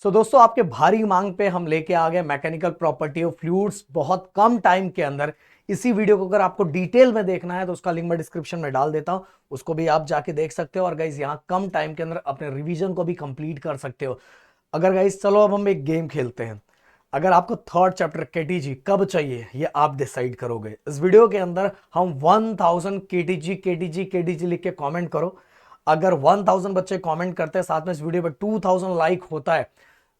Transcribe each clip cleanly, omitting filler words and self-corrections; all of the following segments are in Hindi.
दोस्तों आपके भारी मांग पे हम लेके आ गए मैकेनिकल प्रॉपर्टी ऑफ फ्लूइड्स बहुत कम टाइम के अंदर। इसी वीडियो को अगर आपको डिटेल में देखना है तो उसका लिंक मैं डिस्क्रिप्शन में डाल देता हूं, उसको भी आप जाके देख सकते हो। और गाइज यहाँ कम टाइम के अंदर अपने रिवीजन को भी कंप्लीट कर सकते हो। अगर गाइज चलो अब हम एक गेम खेलते हैं। अगर आपको थर्ड चैप्टर केटीजी कब चाहिए ये आप डिसाइड करोगे। इस वीडियो के अंदर हम 1000 केटीजी केटीजी केटीजी लिख के कॉमेंट करो। अगर 1000 बच्चे कमेंट करते हैं, साथ में इस वीडियो पर 2000 लाइक होता है,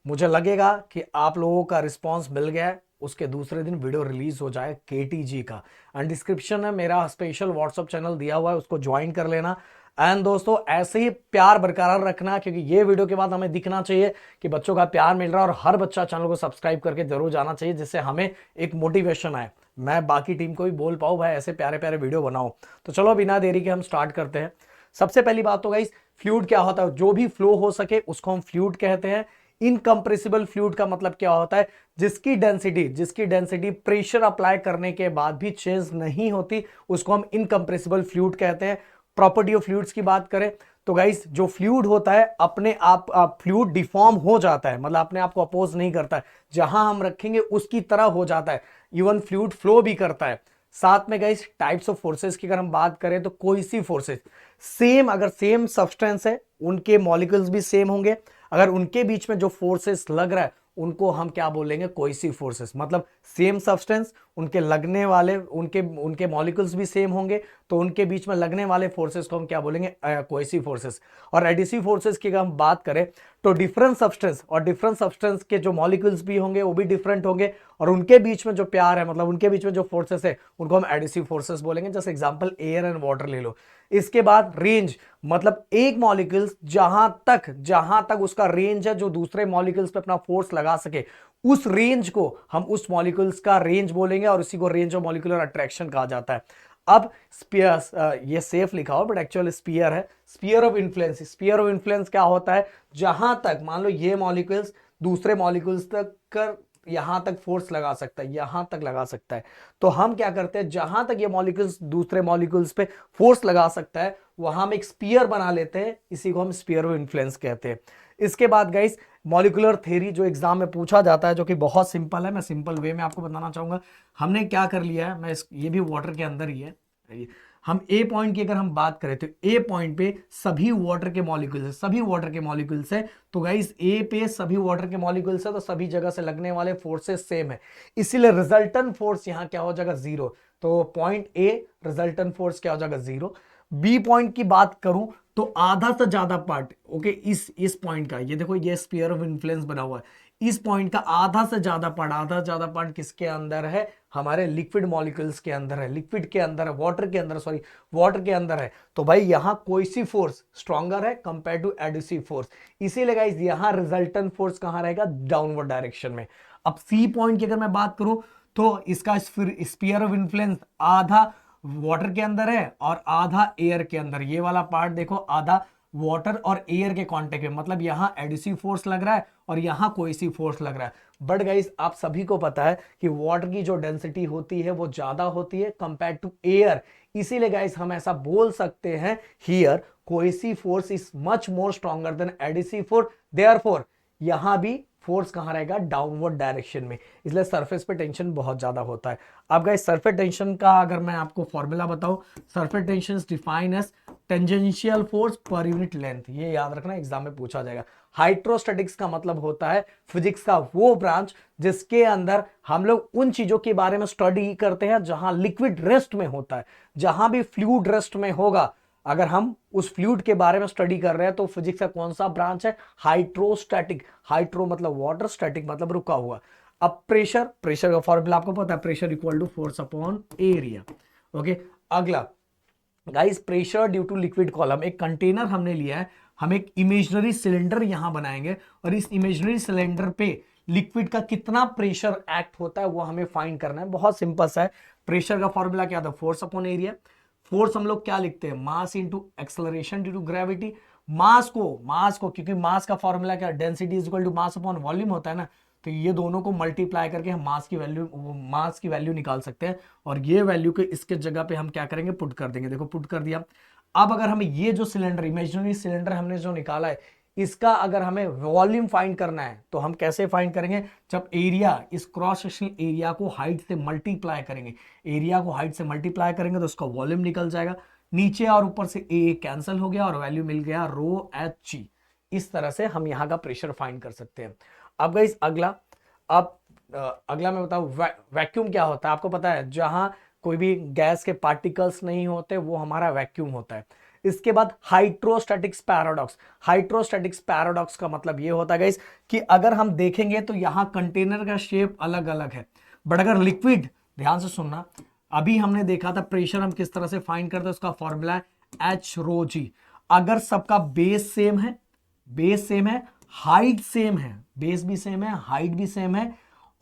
मुझे लगेगा कि आप लोगों का रिस्पांस मिल गया है। उसके दूसरे दिन वीडियो रिलीज हो जाए केटीजी का। एंड डिस्क्रिप्शन में मेरा स्पेशल व्हाट्सएप चैनल दिया हुआ है, उसको ज्वाइन कर लेना। एंड दोस्तों ऐसे ही प्यार बरकरार रखना, क्योंकि ये वीडियो के बाद हमें दिखना चाहिए कि बच्चों का प्यार मिल रहा है। और हर बच्चा चैनल को सब्सक्राइब करके जरूर जाना चाहिए, जिससे हमें एक मोटिवेशन आए, मैं बाकी टीम को भी बोल पाऊँ भाई ऐसे प्यारे प्यारे वीडियो बनाओ। तो चलो बिना देरी के हम स्टार्ट करते हैं। सबसे पहली बात तो गाइस, फ्लूइड क्या होता है? जो भी फ्लो हो सके उसको हम फ्लूइड कहते हैं। इनकंप्रेसिबल फ्लूइड का मतलब क्या होता है? जिसकी डेंसिटी प्रेशर अप्लाई करने के बाद भी चेंज नहीं होती, उसको हम इनकंप्रेसिबल फ्लूइड कहते हैं। प्रॉपर्टी ऑफ फ्लूइड्स की बात करें तो गाइस, जो फ्लूइड होता है अपने आप फ्लूइड डिफॉर्म हो जाता है, मतलब अपने आप को अपोज नहीं करता है। जहां हम रखेंगे उसकी तरह हो जाता है। इवन फ्लूइड फ्लो भी करता है। साथ में गाइस टाइप्स ऑफ फोर्सेस की अगर हम बात करें तो कोहेसिव फोर्सेस सेम, अगर सेम सब्सटेंस है उनके मॉलिक्यूल्स भी सेम होंगे। अगर उनके बीच में जो फोर्सेस लग रहा है उनको हम क्या बोलेंगे? Cohesive forces. मतलब सेम सब्सटेंस, उनके लगने वाले उनके उनके मॉलिक्यूल्स भी सेम होंगे, तो उनके बीच में लगने वाले फोर्सेस को हम क्या बोलेंगे? Cohesive forces. और एडिसिव फोर्सेस की अगर हम बात करें तो डिफरेंट सब्सटेंस के जो मॉलिक्यूल्स भी होंगे वो भी डिफरेंट होंगे, और उनके बीच में जो प्यार है, मतलब उनके बीच में जो फोर्सेस है उनको हम एडिसिव फोर्सेस बोलेंगे। जैसे एग्जांपल एयर एंड वाटर ले लो। इसके बाद रेंज, मतलब एक मॉलिक्यूल्स जहां तक उसका रेंज है जो दूसरे मॉलिक्यूल्स पे अपना फोर्स लगा सके, उस रेंज को हम उस मॉलिक्यूल्स का रेंज बोलेंगे, और इसी को रेंज ऑफ मॉलिक्यूलर अट्रैक्शन कहा जाता है। अब स्पीयर, ये सेफ लिखा हो बट एक्चुअल स्पीयर है। स्पीयर ऑफ इन्फ्लुएंस क्या होता है? जहां तक मान लो ये मॉलिक्यूल्स दूसरे मॉलिक्यूल्स तक कर यहां तक फोर्स लगा सकता है, यहां तक लगा सकता है, तो हम क्या करते हैं? जहां तक ये मॉलिक्यूल्स दूसरे मॉलिक्यूल्स पे फोर्स लगा सकता है वहां हम एक स्पीयर बना लेते हैं, इसी को हम स्पीयर ऑफ इन्फ्लुएंस कहते हैं। इसके बाद गाइस मॉलिक्यूलर थ्योरी जो एग्जाम में पूछा जाता है, जो कि बहुत सिंपल है, मैं सिंपल वे में आपको बताना चाहूंगा। हमने क्या कर लिया है, ये भी वाटर के अंदर ही है। हम ए पॉइंट की अगर हम बात करें तो ए पॉइंट पे सभी वाटर के मॉलिक्यूल्स है। तो गाइस ए पे सभी वाटर के मॉलिक्यूल्स है, तो सभी जगह से लगने वाले फोर्सेस सेम है, इसीलिए रिजल्टेंट फोर्स यहां क्या हो जाएगा? जीरो। तो पॉइंट ए रिजल्टेंट फोर्स क्या हो जाएगा? जीरो। बी पॉइंट की बात करूं तो आधा से ज्यादा पार्ट, ओके, इस पॉइंट का, ये देखो ये स्फीयर ऑफ इन्फ्लुएंस बना हुआ है। इस पॉइंट का आधा से ज्यादा पार्ट किसके अंदर है? हमारे लिक्विड मॉलिक्यूल्स के अंदर है, लिक्विड के अंदर है, वाटर के अंदर है। तो भाई यहां कोहेसिव फोर्स स्ट्रॉन्गर है कंपेयर टू एडिसिव फोर्स, इसीलिए गाइस यहां रिजल्टेंट फोर्स कहां रहेगा? डाउनवर्ड डायरेक्शन में। अब सी पॉइंट की अगर मैं बात करूं तो इसका स्फीयर ऑफ इन्फ्लुएंस आधा वाटर के अंदर है और आधा एयर के अंदर। ये वाला पार्ट देखो, आधा वाटर और एयर के कांटेक्ट में, मतलब यहां एडिसिव फोर्स लग रहा है और यहां कोहेसिव फोर्स लग रहा है। बट गाइस आप सभी को पता है कि वाटर की जो डेंसिटी होती है वो ज्यादा होती है कंपेयर टू एयर, इसीलिए गाइस हम ऐसा बोल सकते हैं, here cohesive force is much more stronger then adhesive force, therefore यहां भी फोर्स कहां रहेगा? डाउनवर्ड डायरेक्शन में, इसलिए सरफेस पे टेंशन बहुत ज्यादा होता है। अब गाइस सरफेस टेंशन का अगर मैं आपको फॉर्मूला बताऊं, surface tension define as tangential force per unit length, ये याद रखना एग्जाम में पूछा जाएगा। हाइड्रोस्टैटिक्स का मतलब होता है फिजिक्स का वो ब्रांच जिसके अंदर हम लोग उन चीजों के बारे में स्टडी करते हैं जहां लिक्विड रेस्ट में होता है। जहां भी फ्लूइड रेस्ट में होगा, अगर हम उस फ्लूइड के बारे में स्टडी कर रहे हैं तो फिजिक्स का कौन सा ब्रांच है? हाइड्रोस्टैटिक। हाइड्रो मतलब वाटर, स्टैटिक मतलब रुका हुआ। अब प्रेशर का फॉर्मूला आपको पता है, pressure equal to force upon area. Okay, अगला guys pressure due to liquid column. एक कंटेनर हमने लिया है, हम एक इमेजिनरी सिलेंडर यहां बनाएंगे और इस इमेजिनरी सिलेंडर पे लिक्विड का कितना प्रेशर एक्ट होता है वो हमें फाइंड करना है। बहुत सिंपल सा है। प्रेशर का फॉर्मूला क्या था? Force upon area. फोर्स हम लोग क्या लिखते हैं? Mass into acceleration due to gravity. Mass को क्योंकि मास का फॉर्मूला क्या? Density is equal to mass upon volume होता है ना, तो ये दोनों को मल्टीप्लाई करके हम मास की वैल्यू निकाल सकते हैं, और ये वैल्यू के इसके जगह पे हम क्या करेंगे? पुट कर देंगे। देखो पुट कर दिया। अब अगर हमें ये जो सिलेंडर, इमेजिनरी सिलेंडर हमने जो निकाला है, इसका अगर हमें वॉल्यूम फाइंड करना है तो हम कैसे फाइंड करेंगे, जब एरिया, इस क्रॉस सेक्शनल एरिया को हाइट से मल्टीप्लाई करेंगे, एरिया को हाइट से मल्टीप्लाई करेंगे तो उसका वॉल्यूम निकल जाएगा, नीचे और ऊपर से ए कैंसिल हो गया और वैल्यू मिल गया रो एच जी। इस तरह से हम यहाँ का प्रेशर फाइंड कर सकते हैं। अब गाइस अगला, अब अगला मैं बताऊं वैक्यूम क्या होता है। आपको पता है जहां कोई भी गैस के पार्टिकल्स नहीं होते वो हमारा वैक्यूम होता है। इसके बाद हाइड्रोस्टैटिक्स पैराडॉक्स। हाइड्रोस्टैटिक्स पैराडॉक्स का मतलब ये होता है गाइस कि अगर हम देखेंगे तो यहाँ कंटेनर का शेप अलग अलग है, बट अगर लिक्विड, ध्यान से सुनना, अभी हमने देखा था प्रेशर हम किस तरह से फाइंड करते हैं, उसका फॉर्मूला है एच रो जी। अगर सबका बेस सेम है, बेस सेम है, हाइट सेम है, बेस भी सेम है, हाइट भी सेम है,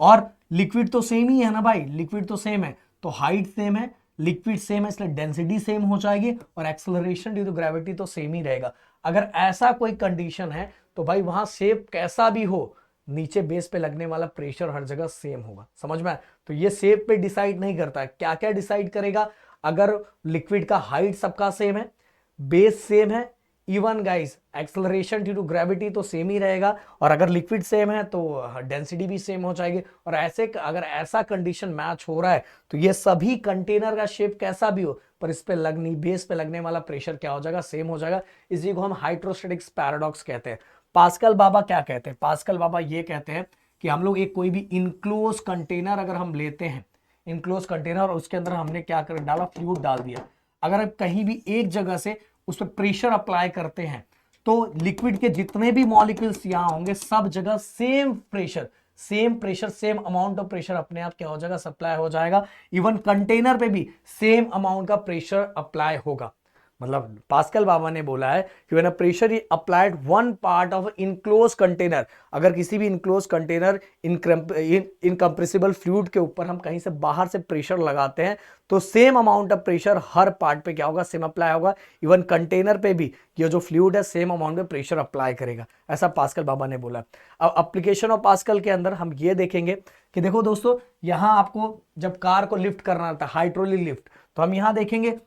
और लिक्विड तो सेम ही है ना भाई, लिक्विड तो सेम है, तो हाइट सेम है, लिक्विड सेम है, इसलिए डेंसिटी सेम हो जाएगी और एक्सेलरेशन ड्यू टू ग्रेविटी तो सेम ही रहेगा। अगर ऐसा कोई कंडीशन है तो भाई वहां शेप कैसा भी हो, नीचे बेस पे लगने वाला प्रेशर हर जगह सेम होगा। समझ में आया? तो ये शेप पे डिसाइड नहीं करता है, क्या क्या डिसाइड करेगा, अगर लिक्विड का हाइट सबका सेम है, बेस सेम है, even guys acceleration due to gravity तो सेम ही रहेगा, और अगर लिक्विड सेम है तो डेंसिटी भी सेम हो जाएगी। और ऐसे अगर ऐसा कंडीशन मैच हो रहा है तो ये सभी कंटेनर का शेप कैसा भी हो पर इस पे लगनी, बेस पे लगने वाला प्रेशर क्या हो जाएगा, सेम हो जाएगा। इसी को हम हाइड्रोस्टैटिक्स पैराडॉक्स कहते हैं। पास्कल बाबा क्या कहते हैं, पास्कल बाबा ये कहते हैं कि हम लोग एक कोई भी इनक्लोज कंटेनर अगर हम लेते हैं, इनक्लोज कंटेनर, और उसके अंदर हमने क्या कर डाला, फ्लूइड डाल दिया, अगर आप कहीं भी एक जगह से उस पर प्रेशर अप्लाई करते हैं तो लिक्विड के जितने भी मॉलिक्यूल्स यहां होंगे सब जगह same pressure, same amount of pressure अपने आप क्या हो जाएगा, सप्लाई हो जाएगा। इवन कंटेनर पे भी सेम अमाउंट का प्रेशर अप्लाई होगा। मतलब पास्कल बाबा ने बोला है कि when a pressure is applied one part of enclose container, अगर किसी भी इनक्लोज कंटेनर इनकम्प्रेसिबल फ्लूइड के ऊपर हम कहीं से बाहर से प्रेशर लगाते हैं तो same amount of pressure her part पे क्या होगा, सेम अप्लाई होगा। इवन कंटेनर पे भी ये जो फ्लूइड है सेम अमाउंट में प्रेशर अप्लाई करेगा, ऐसा पास्कल बाबा ने बोला। अब एप्लीकेशन ऑफ पास्कल के अंदर हम ये देखेंगे कि देखो दोस्तों, यहां आपको जब कार को लिफ्ट करना था, हाइड्रोलिक लिफ्ट, तो हम यहां देखेंगे,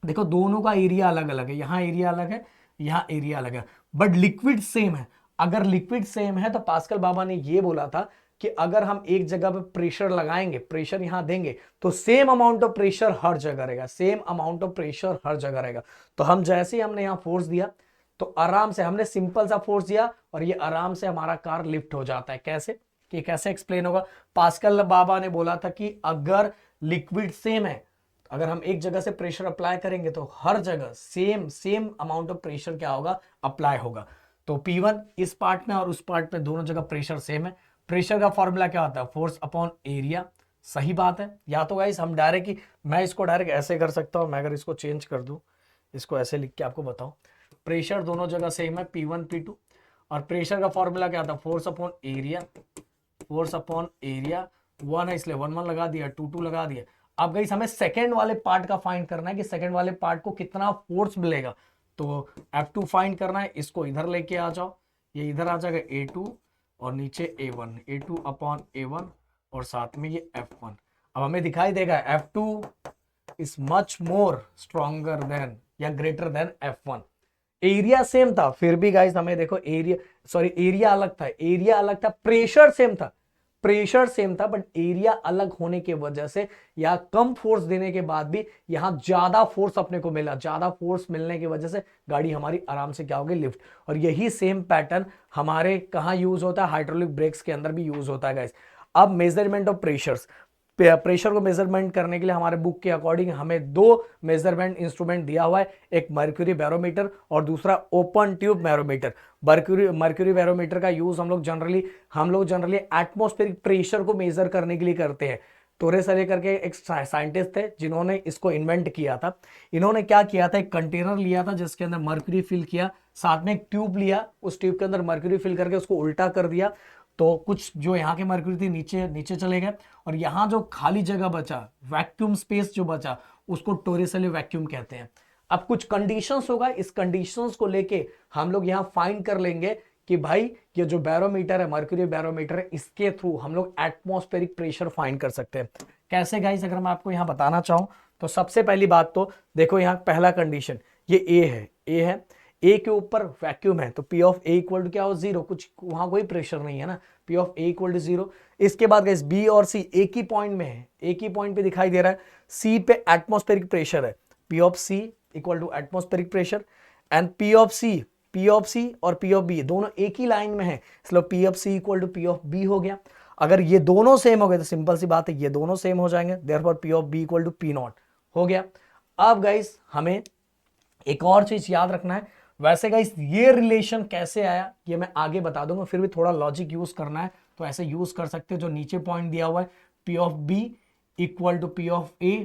देखो दोनों का एरिया अलग अलग है, यहां एरिया अलग है, यहां एरिया अलग है, बट लिक्विड सेम है। अगर लिक्विड सेम है तो पास्कल बाबा ने यह बोला था कि अगर हम एक जगह पे प्रेशर लगाएंगे, प्रेशर यहां देंगे तो सेम अमाउंट ऑफ प्रेशर हर जगह रहेगा, सेम अमाउंट ऑफ प्रेशर हर जगह रहेगा। तो हम जैसे ही हमने यहां फोर्स दिया तो आराम से हमने सिंपल सा फोर्स दिया और ये आराम से हमारा कार लिफ्ट हो जाता है। कैसे, कि कैसे एक्सप्लेन होगा, पास्कल बाबा ने बोला था कि अगर लिक्विड सेम है, अगर हम एक जगह से प्रेशर अप्लाई करेंगे तो हर जगह सेम अमाउंट ऑफ प्रेशर क्या होगा, अप्लाई होगा। तो P1 इस पार्ट में और उस पार्ट में दोनों जगह प्रेशर सेम है। प्रेशर का फॉर्मूला क्या होता है, फोर्स अपॉन एरिया। सही बात है। या तो गाइस हम डायरेक्ट ही, मैं इसको डायरेक्ट ऐसे कर सकता हूं, मैं अगर इसको चेंज कर दूं, इसको ऐसे लिख के आपको बताऊं, प्रेशर दोनों जगह सेम है P1 P2, और प्रेशर का फॉर्मूला क्या था, force upon area, force upon area. 1 है इसलिए 1 1 लगा दिया, 2 2 लगा दिया। अब गाइस हमें सेकंड वाले पार्ट का फाइंड करना है कि सेकंड वाले पार्ट को कितना फोर्स मिलेगा। तो F2 फाइंड करना है, इसको इधर लेके आ जाओ, ये इधर आ जाएगा A2 और नीचे A1, A2 अपॉन A1 और साथ में ये F1। अब हमें दिखाई देगा F2 is much more stronger than या greater than F1। Area same था फिर भी गाइस हमें देखो एरिया अलग था, एरिया अलग था, प्रेशर सेम था, प्रेशर सेम था, बट एरिया अलग होने की वजह से या कम फोर्स देने के बाद भी यहां ज्यादा फोर्स अपने को मिला, ज्यादा फोर्स मिलने की वजह से गाड़ी हमारी आराम से क्या होगी, लिफ्ट। और यही सेम पैटर्न हमारे कहां यूज होता है, हाइड्रोलिक ब्रेक्स के अंदर भी यूज होता है गाइस। अब मेजरमेंट ऑफ प्रेशर्स, प्रेशर को मेजरमेंट करने के लिए हमारे बुक के अकॉर्डिंग हमें 2 मेजरमेंट इंस्ट्रूमेंट दिया हुआ है, एक मर्क्यूरी बैरोमीटर और दूसरा open tube barometer. Mercury barometer का यूज हम लोग जनरली एटमॉस्फेरिक प्रेशर को मेजर करने के लिए करते हैं। टोरेसले करके एक साइंटिस्ट थे जिन्होंने इसको इन्वेंट किया था। इन्होंने क्या किया था, एक कंटेनर लिया था जिसके अंदर मर्क्यूरी फिल किया, साथ में एक ट्यूब लिया, उस ट्यूब के अंदर मर्क्यूरी फिल करके उसको उल्टा कर दिया, तो कुछ जो यहाँ के मर्क्यूरी थी नीचे चले गए, और यहाँ जो खाली जगह बचा, वैक्यूम स्पेस जो बचा, उसको टोरेसले वैक्यूम कहते हैं। अब कुछ कंडीशंस होगा, इस कंडीशंस को लेके हम लोग यहाँ फाइंड कर लेंगे कि भाई ये जो बैरोमीटर है, मर्क्यूरी बैरोमीटर है, इसके थ्रू हम लोग एटमॉस्फेरिक प्रेशर फाइंड कर सकते हैं। कैसे गाइस, अगर मैं आपको यहाँ बताना चाहूँ तो सबसे पहली बात तो देखो, यहाँ पहला कंडीशन ये ए है, ए के ऊपर वैक्यूम है तो P of A equal to क्या हो, जीरो, कुछ वहां कोई प्रेशर नहीं है ना, P of A equal to zero. इसके बाद गाइस बी और सी एक ही पॉइंट में है, एक ही पॉइंट पे दिखाई दे रहा है, सी पे एटमॉस्फेरिक प्रेशर है, P of C equal to atmospheric pressure and P of C और पी ऑफ बी दोनों एक ही लाइन में है, इसलिए P of C equal to P of B हो गया। अगर ये दोनों सेम हो गए तो सिंपल सी बात है ये दोनों सेम हो जाएंगे, therefore P of B equal to P naught हो गया। अब गाइस हमें एक और चीज याद रखना है, वैसे गाइस ये रिलेशन कैसे आया ये मैं आगे बता दूंगा, फिर भी थोड़ा लॉजिक यूज करना है तो ऐसे यूज कर सकते हैं। जो नीचे पॉइंट दिया हुआ है P of B equal to P of A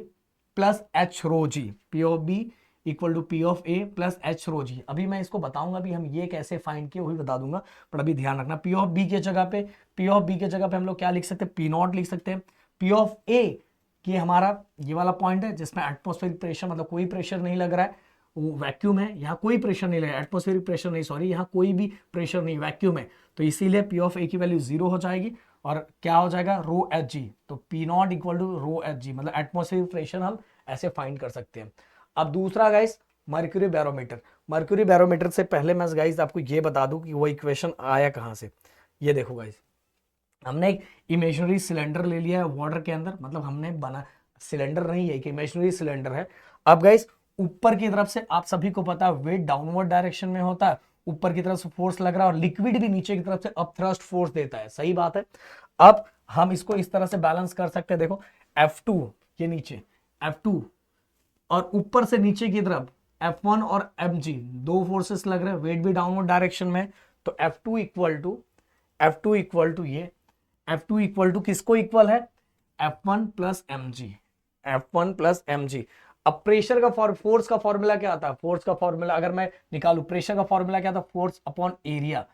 plus H rho G, P of B equal to P of A plus H rho G. अभी मैं इसको बताऊंगा भी हम ये कैसे फाइंड किए वही बता दूंगा, पर अभी ध्यान रखना पी ऑफ बी के जगह पे हम लोग क्या लिख सकते हैं, पी नॉट लिख सकते हैं। पी ऑफ ए कि हमारा ये वाला पॉइंट है जिसमें एटमॉस्फेरिक प्रेशर मतलब कोई प्रेशर नहीं लग रहा है, वो वैक्यूम है, यहाँ कोई प्रेशर नहीं लगा, एटमॉस्फेरिक प्रेशर नहीं, सॉरी यहाँ कोई भी प्रेशर नहीं, वैक्यूम है, तो इसीलिए पी ऑफ ए की वैल्यू जीरो हो जाएगी और क्या हो जाएगा रो एच जी, तो P naught equal to rho H G, मतलब एटमॉस्फेरिक प्रेशर हम ऐसे फाइंड कर सकते हैं। अब दूसरा गाइस मर्क्यूरी बैरोमीटर से पहले मैं गाइस आपको ये बता दूं कि वो इक्वेशन आया कहां से। ये देखो गाइस हमने एक इमेजिनरी सिलेंडर ले लिया है वाटर के अंदर, मतलब हमने बना सिलेंडर नहीं है, एक इमेजिनरी सिलेंडर है। अब गाइस ऊपर की तरफ से आप सभी को पता है वेट डाउनवर्ड डायरेक्शन में होता है, ऊपर की तरफ से फोर्स लग रहा है और लिक्विड भी नीचे की तरफ से अपथ्रस्ट फोर्स देता है, सही बात है। अब हम इसको इस तरह से बैलेंस कर सकते हैं, देखो F2 ये नीचे F2 और ऊपर से नीचे की तरफ F1 और mg दो फोर्सेस लग रहे हैं, वेट भी डाउनवर्ड डायरेक्शन में, तो F2 इक्वल टू ये F2 इक्वल टू किसको इक्वल है, F1 प्लस mg। अब प्रेशर का फोर्स का फॉर्मूला क्या आता है, फोर्स का फॉर्मूला अगर मैं निकालू, प्रेशर का फॉर्मूला क्या था, फोर्स अपॉन एरिया।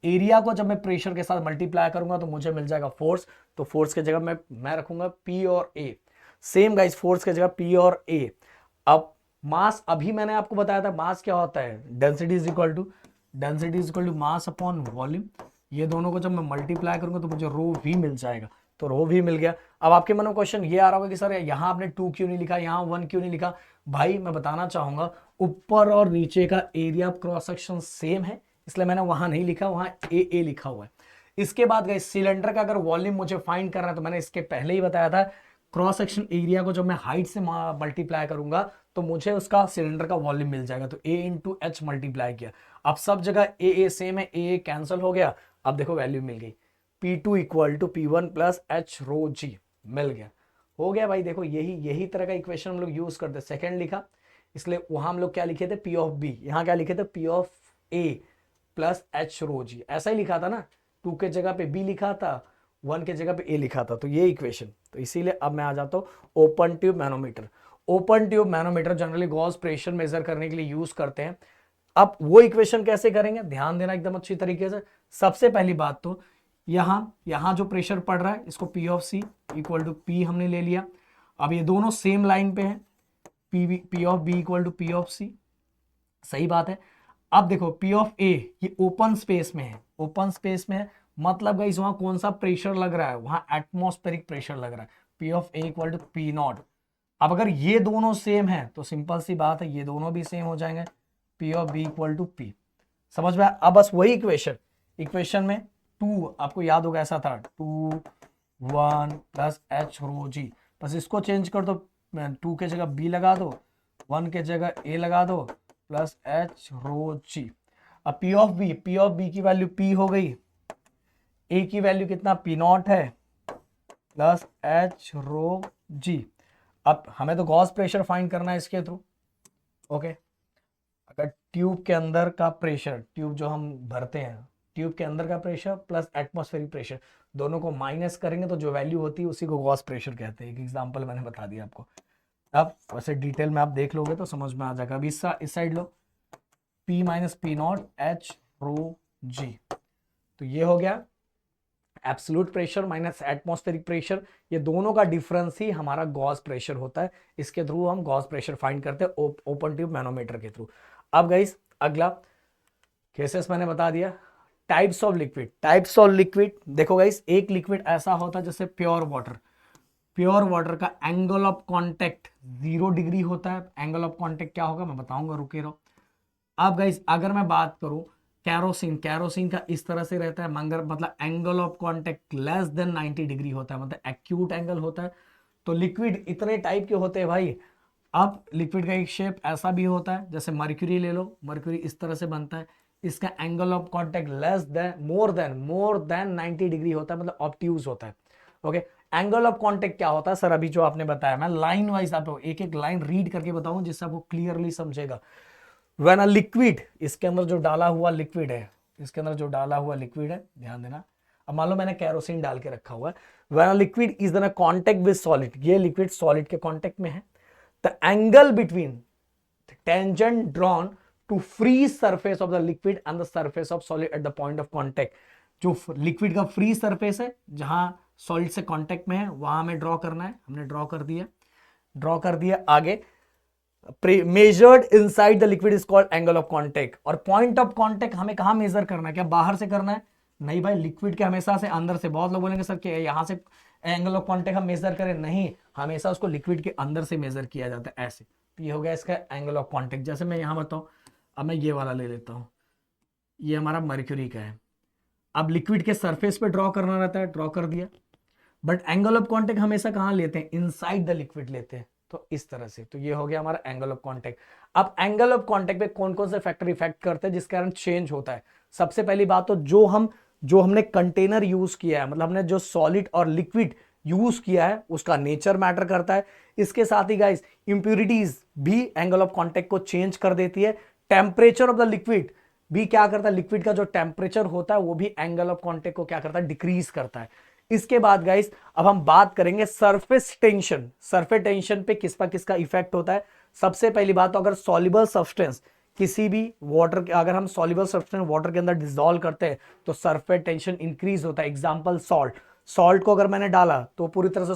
एरिया को जब मैं प्रेशर के साथ मल्टीप्लाई करूंगा तो मुझे मिल जाएगा फोर्स, तो फोर्स के जगह मैं रखूंगा P और A, सेम गाइस फोर्स के जगह P और A। अब मास अभी मैंने आपको बताया था मास क्या होता है, density is equal to mass upon volume, ये दोनों को जब मैं मल्टीप्लाई करूंगा तो मुझे रो भी मिल जाएगा, तो रो भी मिल गया। अब आपके मन में क्वेश्चन ये आ रहा होगा कि सर यहाँ आपने 2 क्यों नहीं लिखा, यहाँ 1 क्यों नहीं लिखा। भाई मैं बताना चाहूंगा ऊपर और नीचे का area of cross section same है, इसलिए मैंने वहां नहीं लिखा, वहां ए लिखा हुआ है। इसके बाद गाइस सिलेंडर का अगर वॉल्यूम मुझे फाइंड करना है तो मैंने इसके पहले ही बताया था क्रॉस सेक्शन एरिया को जब मैं हाइट से मल्टीप्लाई करूंगा तो मुझे उसका सिलेंडर का वॉल्यूम मिल जाएगा, तो ए इंटू एच मल्टीप्लाई किया। अब सब जगह ए सेम है, ए कैंसिल हो गया, अब देखो वैल्यू मिल गई P2 equal to P1 plus H rho G, मिल गया, हो गया भाई। देखो यही तरह का इक्वेशन हम लोग यूज करते, सेकंड लिखा इसलिए वहां हम लोग क्या लिखे थे P ऑफ B, यहाँ क्या लिखे थे P of A plus H rho G, ऐसा ही लिखा था ना, 2 के जगह पे B लिखा था, 1 के जगह पे A लिखा था, तो ये इक्वेशन। तो इसीलिए अब मैं आ जाता हूँ open tube manometer generally Gauss pressure measure करने के लिए यूज करते हैं। अब वो इक्वेशन कैसे करेंगे, ध्यान देना एकदम अच्छी तरीके से। सबसे पहली बात तो यहां जो प्रेशर पड़ रहा है इसको P of C equal to P हमने ले लिया। अब ये दोनों सेम लाइन पे हैं, P of B equal to P of C, सही बात है। अब देखो P ऑफ A ये ओपन स्पेस में है, मतलब गाइस वहां कौन सा प्रेशर लग रहा है, वहां एटमॉस्फेरिक प्रेशर लग रहा है, P of A equal to P naught. अब अगर ये दोनों सेम है तो सिंपल सी बात है ये दोनों भी सेम हो जाएंगे, P of B equal to P, समझ में। अब बस वही इक्वेशन में 2 आपको याद होगा ऐसा था 2 1 प्लस एच रो जी, बस इसको चेंज कर दो, 2 के जगह B लगा दो, 1 के जगह A लगा दो प्लस एच रो जी। अब P ऑफ B की वैल्यू P हो गई, A की वैल्यू कितना P नॉट है प्लस एच रो जी। अब हमें तो गॉस प्रेशर फाइंड करना है इसके थ्रू, ओके। अगर ट्यूब के अंदर का प्रेशर, ट्यूब जो हम भरते हैं, ट्यूब के अंदर का प्रेशर प्लस एटमॉस्फेरिक प्रेशर दोनों को माइनस करेंगे तो जो वैल्यू होती है उसी को गॉस प्रेशर कहते हैं। एक एग्जांपल मैंने बता दिया आपको, अब वैसे डिटेल में आप देख लोगे तो समझ में आ जाएगा। अभी इस साइड लो P minus P naught H rho G, तो ये हो गया absolute pressure minus atmospheric pressure, ये दोनों का डिफरेंस ही हमारा गॉस प्रेशर होता है, इसके थ्रू हम गॉस प्रेशर फाइंड करते हैं ओपन ट्यूब मैनोमीटर के थ्रू। अब गाइस अगला केसेस मैंने बता दिया। टाइप्स ऑफ लिक्विड देखो गाइस, एक लिक्विड ऐसा होता है जैसे प्योर वाटर का एंगल ऑफ कांटेक्ट 0 डिग्री होता है। एंगल ऑफ कांटेक्ट क्या होगा मैं बताऊंगा, रुके रहो। अब गाइस अगर मैं बात करूं कैरोसिन, कैरोसिन का इस तरह से रहता है, मगर मतलब angle of contact less than 90 degree होता है, मतलब एक्यूट एंगल होता है। तो लिक्विड इतने टाइप के होते हैं भाई। अब लिक्विड का एक शेप ऐसा भी होता है, जैसे मर्क्यूरी ले लो, मर्क्यूरी इस तरह से बनता है, इसका angle of contact less than more than 90 degree होता है, मतलब ऑब्ट्यूज होता है। ओके, एंगल ऑफ कांटेक्ट क्या होता है सर? अभी जो आपने बताया, मैं लाइन वाइज आपको एक एक लाइन रीड करके बताऊं जिससे आपको क्लियरली समझेगा। व्हेन अ लिक्विड, इसके अंदर जो डाला हुआ लिक्विड है, इसके अंदर जो डाला हुआ लिक्विड है, ध्यान देना। अब मान लो मैंने कैरोसिन डाल के रखा हुआ है। When a liquid is in a contact with solid, ये लिक्विड सॉलिड के कांटेक्ट में है, the angle between tangent drawn to free surface of the liquid and the surface of solid at the point of contact, जो लिक्विड का फ्री सरफेस है जहां सॉलिड से कांटेक्ट में है वहां हमें ड्रॉ करना है। हमने ड्रॉ कर दिया आगे। Measured inside the liquid is called angle of contact. और पॉइंट ऑफ कांटेक्ट हमें कहां मेजर करना है? क्या बाहर से करना है? नहीं भाई, लिक्विड के हमेशा से अंदर से। बहुत लोग बोलेंगे सर कि यहां से एंगल ऑफ कांटेक्ट हम मेजर करें, नहीं, हमेशा उसको लिक्विड के अंदर से मेजर किया जाता है, ऐसे। तो ये हो गया इसका एंगल ऑफ कांटेक्ट। जैसे मैं यहां बताऊं, अब मैं ये वाला ले लेता हूं, ये हमारा मर्क्यूरी का है। अब लिक्विड के सरफेस पे ड्रॉ करना रहता है, ड्रॉ कर दिया, बट एंगल ऑफ कांटेक्ट हमेशा कहां लेते हैं? इनसाइड द लिक्विड लेते हैं। तो इस तरह से, तो ये हो गया हमारा एंगल ऑफ कांटेक्ट। अब एंगल ऑफ कांटेक्ट पे कौन कौन से फैक्टर इफेक्ट करते हैं जिस कारण चेंज होता है? सबसे पहली बात तो जो हमने कंटेनर यूज किया है, मतलब हमने जो सॉलिड और लिक्विड यूज किया है उसका नेचर मैटर करता है। इसके साथ ही गाइस इंप्यूरिटीज भी एंगल ऑफ कांटेक्ट को चेंज कर देती है। टेम्परेचर ऑफ द लिक्विड भी क्या करता है? लिक्विड का जो टेम्परेचर होता है वो भी एंगल ऑफ कांटेक्ट को क्या करता है? डिक्रीज करता है। इसके बाद गाइस अब हम बात करेंगे सरफेस टेंशन। सरफेस टेंशन पे किसका इफेक्ट होता है? सबसे पहली बात तो अगर सॉल्युबल सब्सटेंस किसी भी वाटर के, अगर हम सॉल्युबल सब्सटेंस वाटर के अंदर डिसॉल्व करते हैं तो सरफेस टेंशन इंक्रीज होता है। एग्जांपल सॉल्ट, सॉल्ट को अगर मैंने डाला तो पूरी तरह से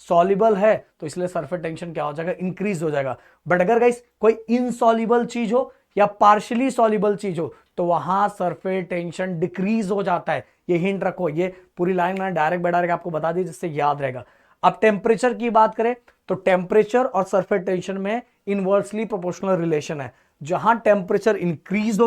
सॉल्युबल है तो इसलिए सरफेस टेंशन क्या हो जाएगा? इंक्रीज हो जाएगा। बट अगर गाइस कोई इनसॉल्युबल चीज हो या पार्शियली सॉल्युबल चीज हो तो वहां सरफेस टेंशन डिक्रीज हो जाता है। ये हिंट रखो, ये पूरी लाइन मैंने डायरेक्ट आपको बता दी जिससे याद रहेगा। अब टेम्परेचर की बात करें तो टेम्परेचर और सरफेस टेंशन में इनवर्सली प्रोपोर्शनल रिलेशन है। जहां टेम्परेचर इंक्रीज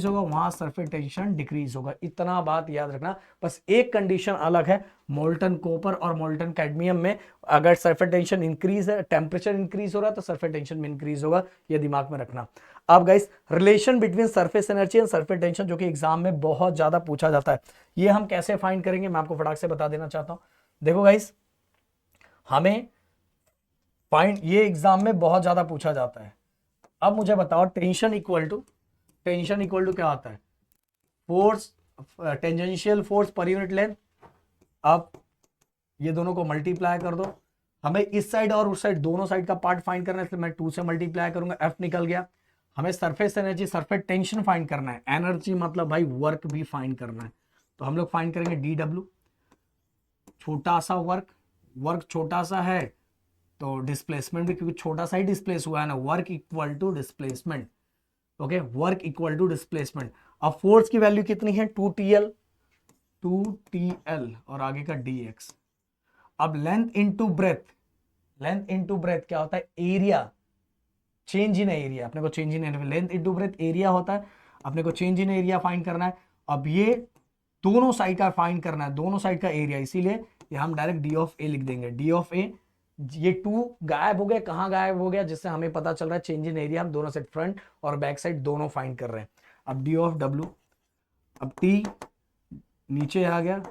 होगा वहां सरफेस टेंशन डिक्रीज होगा। इतना बात याद रखना। बस एक कंडीशन अलग है, मोल्टन कॉपर और मोल्टन कैडमियम में अगर सरफेस टेंशन इंक्रीज है, टेम्परेचर इंक्रीज हो रहा है तो सरफेस टेंशन में इंक्रीज होगा। ये दिमाग में रखना। अब guys relation between surface energy and surface tension, जो कि एग्जाम में बहुत ज्यादा पूछा जाता है, ये हम कैसे फाइंड करेंगे मैं आपको फटाक से बता देना चाहता हूं। देखो गाइस, हमें फाइंड, ये एग्जाम में बहुत ज्यादा पूछा जाता है। अब मुझे बताओ टेंशन इक्वल टू क्या होता है? Force, tangential force per unit length. अब ये दोनों को मल्टीप्लाई कर दो। हमें इस साइड और उस साइड दोनों साइड का पार्ट फाइंड करना है, इसलिए मैं 2 से मल्टीप्लाई करूंगा, एफ निकल गया। हमें surface energy, surface tension find करना है, एनर्जी मतलब भाई वर्क भी फाइंड करना है। तो हम लोग फाइंड करेंगे डी डब्ल्यू, छोटा सा वर्क छोटा सा है तो डिस्प्लेसमेंट भी क्योंकि छोटा सा ही डिस्प्लेस हुआ है ना, work equal to displacement. Okay, work equal to displacement. अब फोर्स की वैल्यू कितनी है? 2TL और आगे का dx। अब लेंथ इनटू ब्रेथ क्या होता है? Area, change in area. अपने को change in area, length into breadth area होता है, अपने को चेंज इन एरिया फाइंड करना है। अब ये दोनों साइड का फाइंड करना है, दोनों साइड का एरिया, इसीलिए ये हम डायरेक्ट डी ऑफ ए लिख देंगे। डी ऑफ ए, ये 2 गायब हो गया, कहां गायब हो गया? जिससे हमें पता चल रहा है चेंज इन एरिया हम दोनों साइड, फ्रंट और बैक साइड दोनों फाइंड कर रहे हैं। अब डी ऑफ डब्ल्यू, अब टी नीचे आ गया,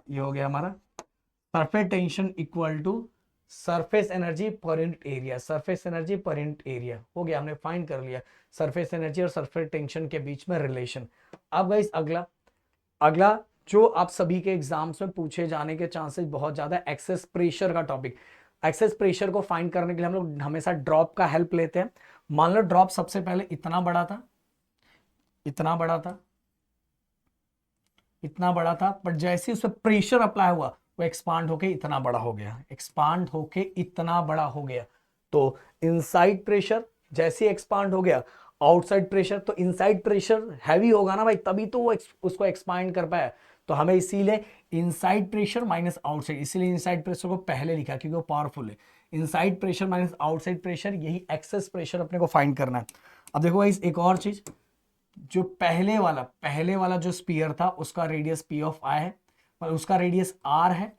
ये हो गया हमारा surface tension equal to surface energy per unit area. Surface energy per unit area हो गया, हमने फाइंड कर लिया सरफेस एनर्जी और सरफेस टेंशन के बीच में रिलेशन। अब गाइस अगला जो आप सभी के एग्जाम्स में पूछे जाने के चांसेस बहुत ज्यादा, एक्सेस प्रेशर का टॉपिक। एक्सेस प्रेशर को फाइंड करने के लिए हम लोग हमेशा ड्रॉप का हेल्प लेते हैं। मान लो ड्रॉप सबसे पहले इतना बड़ा था, बट जैसे उस पर प्रेशर अप्लाई हुआ वो एक्सपांड होके इतना बड़ा हो गया, तो इनसाइड प्रेशर जैसे एक्सपांड हो गया, आउटसाइड प्रेशर, तो इनसाइड प्रेशर हैवी होगा ना भाई, तभी तो वो उसको एक्सपांड कर पाया। तो हमें इसीलिए इनसाइड प्रेशर माइनस आउटसाइड, इसीलिए इनसाइड प्रेशर को पहले लिखा क्योंकि वो पावरफुल है। Inside pressure minus outside pressure, यही एक्सेस प्रेशर अपने को फाइंड करना है। अब देखो गाइस एक और चीज, जो पहले वाला जो स्पीयर था उसका रेडियस पी ऑफ आई है और उसका रेडियस आर है।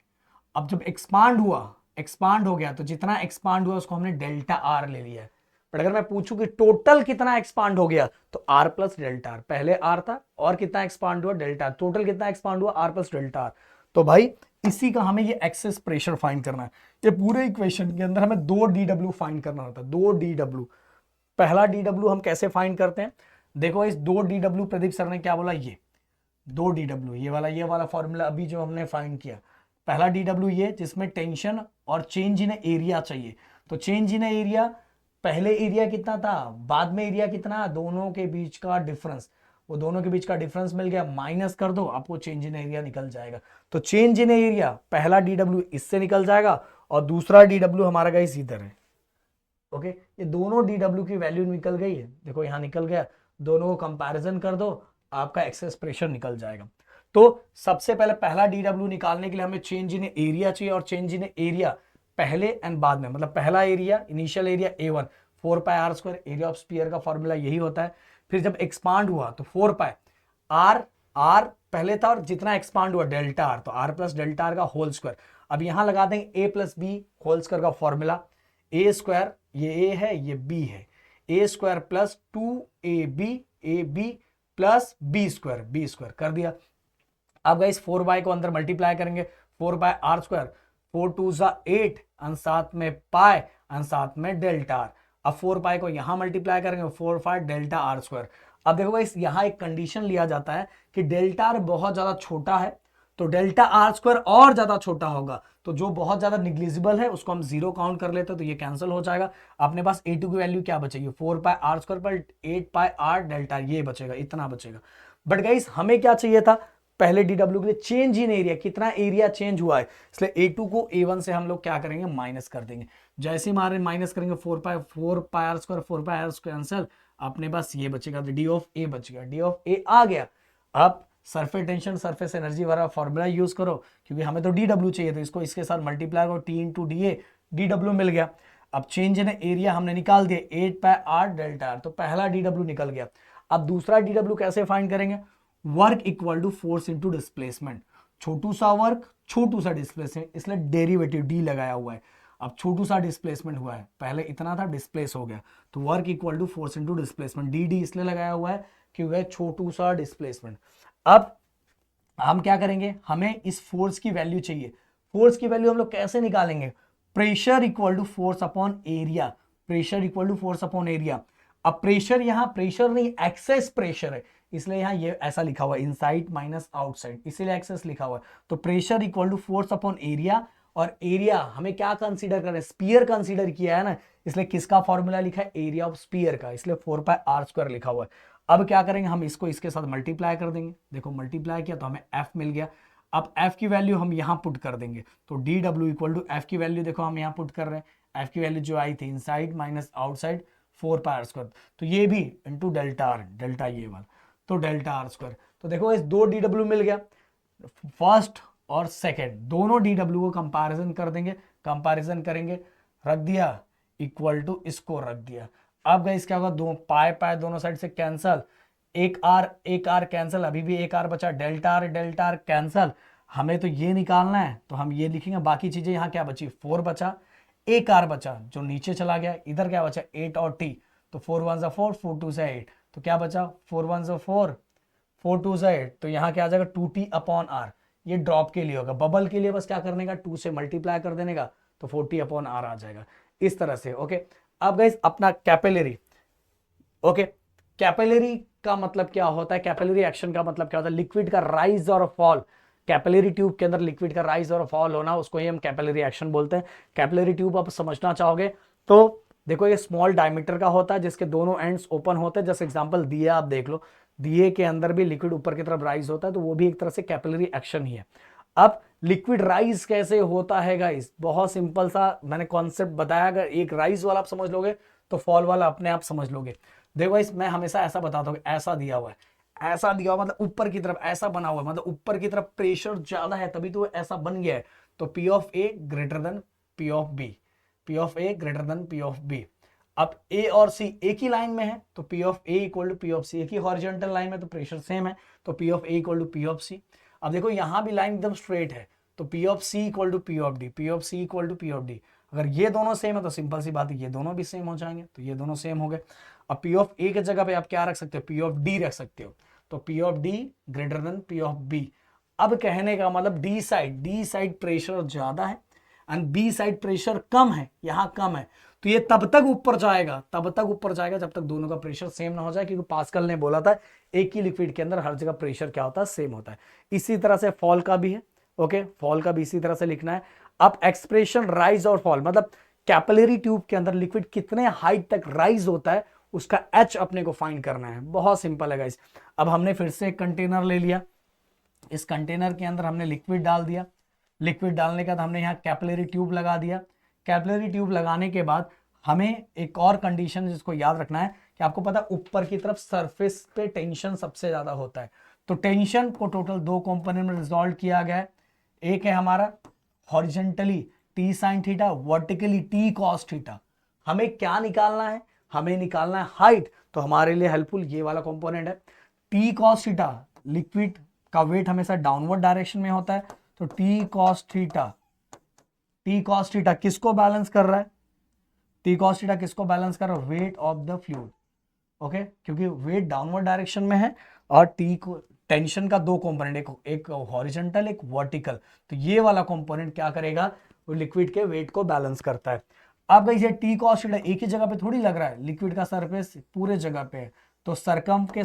अब जब एक्सपांड हो गया तो जितना एक्सपांड हुआ उसको हमने डेल्टा आर ले लिया है। पर अगर मैं पूछूं कि टोटल कितना एक्सपांड हो गया तो आर प्लस डेल्टा आर, पहले आर था और कितना एक्सपांड हुआ डेल्टा आर, टोटल कितना एक्सपांड हुआ आर प्लस डेल्टा आर। तो भाई इसी का हमें ये एक्सेस प्रेशर फाइंड करना है। ये पूरे इक्वेशन के अंदर हमें 2 DW फाइंड करना होता है, 2 DW। पहला DW हम कैसे फाइंड करते हैं, देखो इस 2 DW प्रदीप सर ने क्या बोला, ये 2 DW, ये वाला फॉर्मूला अभी जो हमने फाइंड किया। पहला DW ये जिसमें टेंशन और चेंज इन एरिया चाहिए। तो चेंज इन एरिया, पहले एरिया कितना था बाद में एरिया कितना, दोनों के बीच का डिफरेंस, वो दोनों के बीच का डिफरेंस मिल गया, माइनस कर दो आपको चेंज इन एरिया निकल जाएगा। तो चेंज इन एरिया पहला DW इससे निकल जाएगा और दूसरा DW हमारा गाइस इधर है। ओके, ये दोनों DW की वैल्यू निकल गई है, देखो यहां निकल गया, दोनों को कंपैरिजन कर दो आपका एक्सेस प्रेशर निकल जाएगा। तो सबसे पहले पहला DW निकालने के लिए हमें चेंज इन एरिया चाहिए, और चेंज इन एरिया पहले एंड बाद में, मतलब पहला area initial area A1 4 pi R square, area of sphere का फॉर्मूला यही होता है। फिर जब एक्सपांड हुआ तो 4 पाई आर पहले था और जितना एक्सपांड हुआ डेल्टा आर, तो आर प्लस डेल्टा आर का होल स्क्वायर। अब यहां लगा देंगे a plus B whole square का फॉर्मूला, ए स्क्वायर ये a है ये b है, A square plus 2ab plus B square कर दिया। अब गाइस 4 बाय को अंदर मल्टीप्लाई करेंगे, 4 बाय आर स्क्वायर, 4 2 सा 8 और साथ में पाई और साथ में डेल्टा आर। अब 4 पाई को यहां मल्टीप्लाई करेंगे, 4 5 डेल्टा आर स्क्वायर। अब देखो गाइस यहां एक कंडीशन लिया जाता है कि डेल्टा आर बहुत ज्यादा छोटा है तो डेल्टा आर स्क्वायर और ज्यादा छोटा होगा, तो जो बहुत ज्यादा निग्लिजिबल है उसको हम 0 काउंट कर लेते हैं, तो ये कैंसिल हो जाएगा। अपने पास A2 की वैल्यू क्या बचेगी, 4 पाई आर स्क्वायर पर 8 पाई आर डेल्टा, ये बचेगा, इतना बचेगा। बट गाइस हमें क्या चाहिए था, पहले DW के लिए चेंज इन एरिया, कितना एरिया चेंज हुआ है, इसलिए A2 को A1 से हम लोग क्या करेंगे माइनस कर देंगे। जैसे ही हमारे माइनस करेंगे 4 pi R square 4 pi R square cancel, अपने पास ये बचेगा, तो डी ऑफ ए बचेगा, डी ऑफ ए आ गया। अब सरफेस टेंशन सरफेस एनर्जी वाला फॉर्मूला यूज करो, क्योंकि हमें तो DW चाहिए, तो इसको इसके साथ मल्टीप्लाई करो, T इंटू DA, DW मिल गया। अब चेंज इन एरिया हमने निकाल दिया 8 पाई आर डेल्टा आर, तो पहला DW निकल गया। अब दूसरा DW कैसे फाइंड करेंगे, work equal to force into displacement, छोटू सा वर्क छोटू सा डिस्प्लेसमेंट, इसलिए डेरिवेटिव डी लगाया हुआ है। अब छोटू सा डिस्प्लेसमेंट हुआ है, पहले इतना था डिस्प्लेस हो गया, तो work equal to force into displacement, D D इसलिए लगाया हुआ है क्योंकि छोटू सा डिस्प्लेसमेंट। अब हम क्या करेंगे, हमें इस फोर्स की वैल्यू चाहिए। फोर्स की वैल्यू हम लोग कैसे निकालेंगे, pressure equal to force upon area, pressure equal to force upon area. अब प्रेशर यहां प्रेशर नहीं एक्सेस प्रेशर है, इसलिए यहां ये ऐसा लिखा हुआ है इनसाइड माइनस आउटसाइड, इसीलिए एक्सेस लिखा हुआ है। तो pressure equal to force upon area, और एरिया हमें क्या कंसीडर करें, स्पीयर कंसीडर किया है ना, इसलिए किसका फॉर्मूला लिखा है, एरिया ऑफ स्पीयर का, इसलिए 4 पाई आर स्क्वायर लिखा हुआ है। अब क्या करेंगे, हम इसको इसके साथ मल्टीप्लाई कर देंगे, देखो मल्टीप्लाई किया तो हमें एफ मिल गया। अब एफ की वैल्यू हम यहां पुट कर देंगे, तो D W equal to F की वैल्यू देखो हम यहां पुट कर रहे हैं, एफ की वैल्यू जो आई थी inside minus outside 4 pi R square, तो ये भी इंटू डेल्टा आर, डेल्टा ये वाला, तो डेल्टा आर स्क्वायर। तो देखो इस 2 DW मिल गया, फर्स्ट और सेकेंड दोनों DW को कंपैरिजन कर देंगे, कंपैरिजन करेंगे, रख दिया इक्वल टू इसको रख दिया। अब गाइस क्या होगा, दो पाई पाई दोनों साइड से कैंसल, एक आर कैंसल, अभी भी एक आर बचा, डेल्टा आर कैंसल। हमें तो ये निकालना है तो हम ये लिखेंगे, बाकी चीजें यहाँ क्या बची, 4 बचा, एक आर बचा जो नीचे चला गया, इधर क्या बचा 8 और t, तो 4 1 सा 4 4 2 सा 8, तो क्या बचा 4 1 सा 4 4 2 सा 8, तो यहाँ क्या आ जाएगा 2t अपॉन आर, ये ड्रॉप के लिए होगा, बबल के लिए बस क्या करने का 2 से मल्टीप्लाई कर देने का, तो 40 अपॉन आर आ जाएगा इस तरह से। ओके, अब गाइस अपना कैपिलरी, ओके कैपिलरी का मतलब क्या होता है, कैपिलरी एक्शन का मतलब क्या होता है, लिक्विड का राइज और फॉल, कैपिलरी ट्यूब के अंदर लिक्विड का राइज और फॉल होना, उसको ही हम कैपिलरी एक्शन बोलते हैं। कैपिलरी ट्यूब आप समझना चाहोगे तो देखो ये स्मॉल डायमीटर का होता है जिसके दोनों एंड्स ओपन होते हैं, जैसे एग्जांपल दिया आप देख लो, दिए के अंदर भी लिक्विड ऊपर की तरफ राइज होता है, तो वो भी एक तरह से कैपिलरी एक्शन ही है। अब लिक्विड राइज कैसे होता है गाइस, बहुत सिंपल सा मैंने कॉन्सेप्ट बताया, अगर एक राइज वाला आप समझ लोगे तो फॉल वाला अपने आप समझ लोगे। देखो गाइस मैं हमेशा ऐसा बताता हूँ, ऐसा दिया हुआ है, ऐसा दिया हुआ मतलब ऊपर की तरफ ऐसा बना हुआ है, मतलब ऊपर की तरफ प्रेशर ज्यादा है तभी तो ऐसा बन गया है, तो P of A greater than P of B, P of A greater than P of B. अब ए और सी एक ही लाइन में है तो P of A equal to P of C, एक ही हॉरिजॉन्टल लाइन में तो प्रेशर सेम है तो P of A equal to P of C. अब देखो यहाँ भी लाइन एकदम स्ट्रेट है तो P of C equal to P of D, P of C equal to P of D. अगर ये दोनों सेम है तो सिंपल सी बात है ये दोनों भी सेम हो जाएंगे, तो ये दोनों सेम हो गए। अब P ऑफ ए की जगह पे आप क्या रख सकते हो, P ऑफ डी रख सकते हो, तो P of D greater than P of B. अब कहने का मतलब डी साइड प्रेशर ज्यादा है एंड बी साइड प्रेशर कम है, यहाँ कम है, तो ये तब तक ऊपर जाएगा जब तक दोनों का प्रेशर सेम ना हो जाए, क्योंकि पास्कल ने बोला था एक ही लिक्विड के अंदर हर जगह प्रेशर क्या होता है, सेम होता है। इसी तरह से फॉल का भी है, ओके, फॉल का भी इसी तरह से लिखना है। अब एक्सप्रेशन राइज और फॉल, मतलब कैपिलरी ट्यूब के अंदर लिक्विड कितने हाइट तक राइज होता है उसका एच अपने को फाइंड करना है। बहुत सिंपल है गाइस। अब हमने फिर से एक कंटेनर ले लिया, इस कंटेनर के अंदर हमने लिक्विड डाल दिया, लिक्विड डालने के बाद हमने यहाँ कैपिलरी ट्यूब लगा दिया। कैपिलरी ट्यूब लगाने के बाद हमें एक और कंडीशन जिसको याद रखना है कि आपको पता है ऊपर की तरफ सरफेस पे टेंशन सबसे ज्यादा होता है, तो टेंशन को टोटल दो कंपोनेंट में रिजॉल्व किया गया है। एक है हमारा horizontally T sin theta, vertically T cos theta. हमें क्या निकालना है, हमें निकालना है हाइट, तो हमारे लिए हेल्पफुल ये वाला कंपोनेंट है T cos थीटा। लिक्विड का वेट हमेशा डाउनवर्ड डायरेक्शन में होता है, तो T cos थीटा किसको बैलेंस कर रहा है, T cos थीटा किसको बैलेंस कर रहा है, weight of the fluid, okay, क्योंकि वेट डाउनवर्ड डायरेक्शन में है और टी को टेंशन का दो कंपोनेंट, एक हॉरिजॉन्टल एक वर्टिकल, तो ये वाला कंपोनेंट क्या करेगा, वो लिक्विड के वेट को बैलेंस करता है। अब ये T cos थीटा एक ही जगह पे थोड़ी लग रहा है, लिक्विड का सरफेस पूरे जगह पे है, तो सर्कल के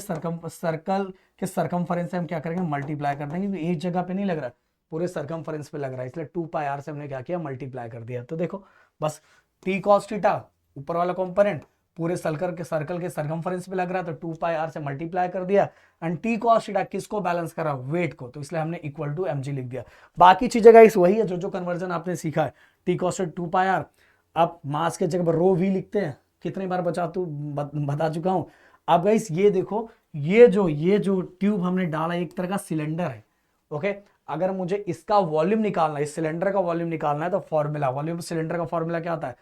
सरकमफरेंस से हम क्या करेंगे, मल्टीप्लाई कर देंगे, क्योंकि एक जगह पे नहीं लग रहा है, पूरे सरकमफरेंस पे लग रहा है, इसलिए 2πr से हमने क्या किया, मल्टीप्लाई कर दिया। तो देखो बस T cos थीटा ऊपर वाला कंपोनेंट पूरे सर्कल के सरकमफरेंस पे लग रहा है, तो 2πr से मल्टीप्लाई कर दिया। एंड T cos थीटा किसको बैलेंस कर रहा है, वेट को, तो इसलिए हमने इक्वल टू mg लिख दिया। बाकी चीजें गाइस वही है जो कन्वर्जन आपने सीखा है, T cos 2πr। अब मास के जगह पर रो वी लिखते हैं, कितनी बार बता चुका हूं। अब गाइस ये देखो, ये जो ट्यूब हमने डाला एक तरह का सिलेंडर है, ओके। अगर मुझे इसका वॉल्यूम निकालना है, इस सिलेंडर का वॉल्यूम निकालना है, तो फॉर्मूला, वॉल्यूम सिलेंडर का फॉर्मूला क्या होता है,